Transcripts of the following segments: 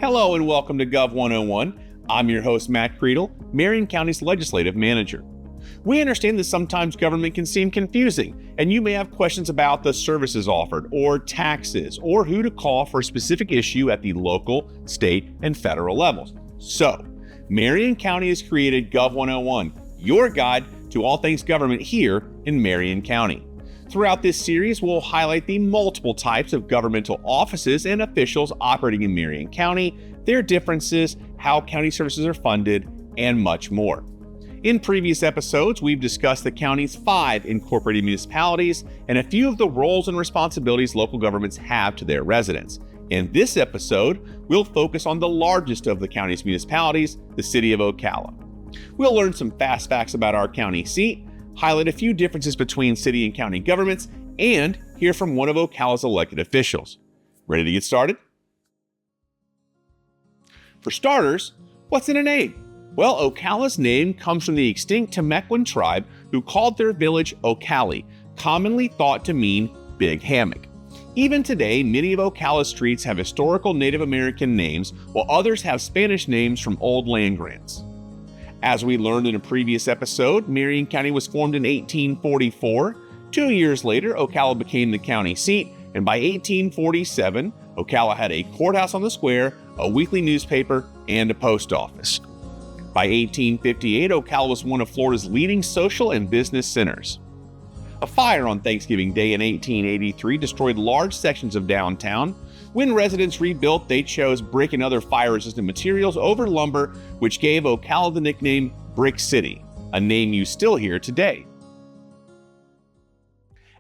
Hello and welcome to Gov 101. I'm your host, Matt Creedle, Marion County's Legislative Manager. We understand that sometimes government can seem confusing, and you may have questions about the services offered, or taxes, or who to call for a specific issue at the local, state, and federal levels. So, Marion County has created Gov 101, your guide to all things government here in Marion County. Throughout this series, we'll highlight the multiple types of governmental offices and officials operating in Marion County, their differences, how county services are funded, and much more. In previous episodes, we've discussed the county's 5 incorporated municipalities and a few of the roles and responsibilities local governments have to their residents. In this episode, we'll focus on the largest of the county's municipalities, the city of Ocala. We'll learn some fast facts about our county seat, highlight a few differences between city and county governments, and hear from one of Ocala's elected officials. Ready to get started? For starters, what's in a name? Well, Ocala's name comes from the extinct Temecuen tribe who called their village Ocali, commonly thought to mean big hammock. Even today, many of Ocala's streets have historical Native American names, while others have Spanish names from old land grants. As we learned in a previous episode, Marion County was formed in 1844. 2 years later, Ocala became the county seat, and by 1847, Ocala had a courthouse on the square, a weekly newspaper, and a post office. By 1858, Ocala was one of Florida's leading social and business centers. A fire on Thanksgiving Day in 1883 destroyed large sections of downtown. When residents rebuilt, they chose brick and other fire-resistant materials over lumber, which gave Ocala the nickname Brick City, a name you still hear today.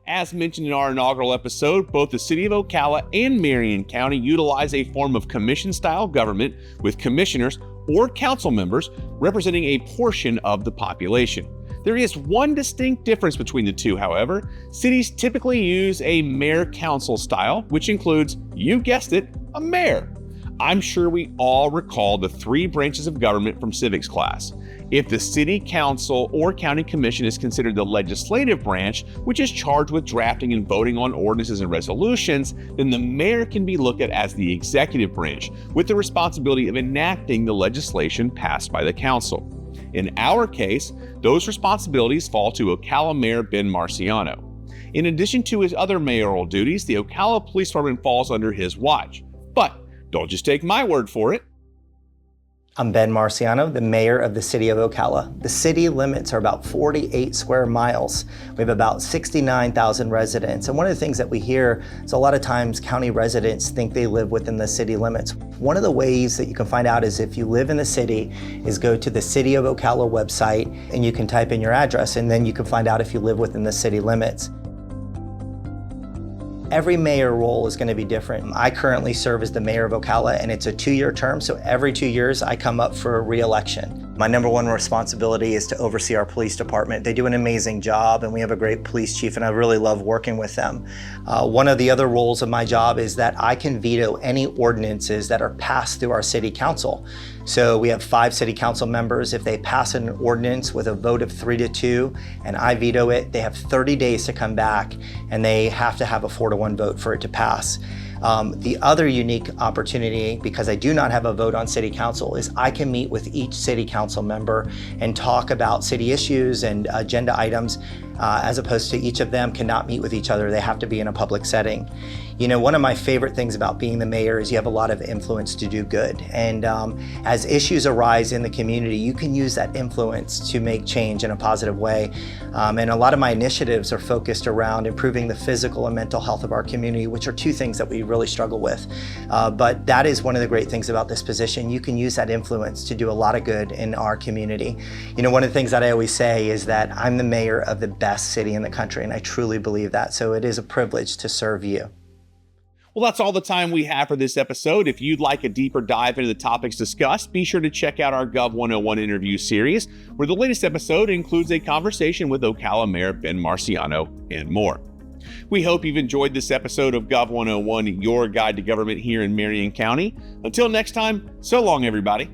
As mentioned in our inaugural episode, both the city of Ocala and Marion County utilize a form of commission-style government with commissioners or council members representing a portion of the population. There is one distinct difference between the two, however. Cities typically use a mayor-council style, which includes, you guessed it, a mayor. I'm sure we all recall the 3 branches of government from civics class. If the city council or county commission is considered the legislative branch, which is charged with drafting and voting on ordinances and resolutions, then the mayor can be looked at as the executive branch, with the responsibility of enacting the legislation passed by the council. In our case, those responsibilities fall to Ocala Mayor Ben Marciano. In addition to his other mayoral duties, the Ocala Police Department falls under his watch. But don't just take my word for it. I'm Ben Marciano, the mayor of the city of Ocala. The city limits are about 48 square miles. We have about 69,000 residents. And one of the things that we hear is a lot of times county residents think they live within the city limits. One of the ways that you can find out is if you live in the city is go to the City of Ocala website and you can type in your address, and then you can find out if you live within the city limits. Every mayor role is going to be different. I currently serve as the mayor of Ocala, and it's a 2-year term, so every 2 years I come up for re-election. My number one responsibility is to oversee our police department. They do an amazing job, and we have a great police chief, and I really love working with them. One of the other roles of my job is that I can veto any ordinances that are passed through our city council. So we have 5 city council members. If they pass an ordinance with a vote of 3-2 and I veto it, they have 30 days to come back, and they have to have a 4-1 vote for it to pass. The other unique opportunity, because I do not have a vote on city council, is I can meet with each city council member and talk about city issues and agenda items, as opposed to each of them cannot meet with each other. They have to be in a public setting. You know, one of my favorite things about being the mayor is you have a lot of influence to do good. And as issues arise in the community, you can use that influence to make change in a positive way. And a lot of my initiatives are focused around improving the physical and mental health of our community, which are 2 things that we really struggle with. But that is one of the great things about this position. You can use that influence to do a lot of good in our community. You know, one of the things that I always say is that I'm the mayor of the best city in the country, and I truly believe that. So it is a privilege to serve you. Well, that's all the time we have for this episode. If you'd like a deeper dive into the topics discussed, be sure to check out our Gov 101 interview series, where the latest episode includes a conversation with Ocala Mayor Ben Marciano and more. We hope you've enjoyed this episode of Gov 101, your guide to government here in Marion County. Until next time, so long, everybody.